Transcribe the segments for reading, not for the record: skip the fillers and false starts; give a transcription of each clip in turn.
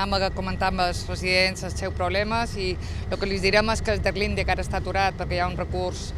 anem a comentar amb els residents els seus problemes i el que els direm és que el d'Erlinde, que ara està aturat perquè hi ha un recurs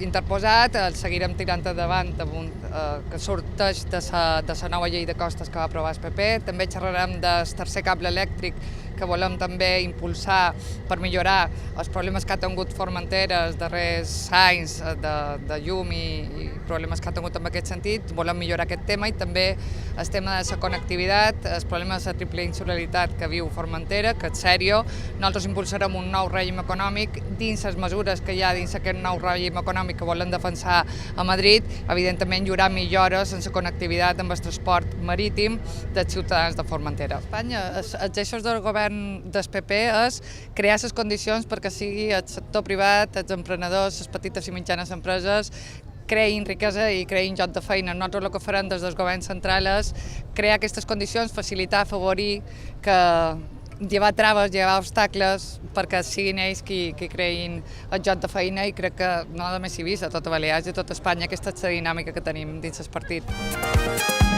interposat, el seguirem tirant endavant que sorteix de la nova llei de costes que va aprovar el PP. També xerrarem del tercer cable elèctric que volem també impulsar per millorar els problemes que ha tingut Formentera els darrers anys de llum i problemes que ha tingut en aquest sentit. Volem millorar aquest tema i també el tema de la connectivitat, els problemes de triple insularitat que viu Formentera, que és sèrio. Nosaltres impulsarem un nou règim econòmic dins les mesures que hi ha dins aquest nou règim econòmic que volen defensar a Madrid. Evidentment, hi haurà millores en la connectivitat amb el transport marítim dels ciutadans de Formentera. A Espanya, els eixos del govern del PP és crear les condicions perquè sigui el sector privat, els emprenedors, les petites i mitjanes empreses, creïn riquesa i creïn lloc de feina. Nosaltres el que farem des del govern central és crear aquestes condicions, facilitar, afavorir, llevar traves, llevar obstacles perquè siguin ells qui creïn el lloc de feina i crec que no només s'hi vist a tota Balears i a tota Espanya aquesta és la dinàmica que tenim dins el partit.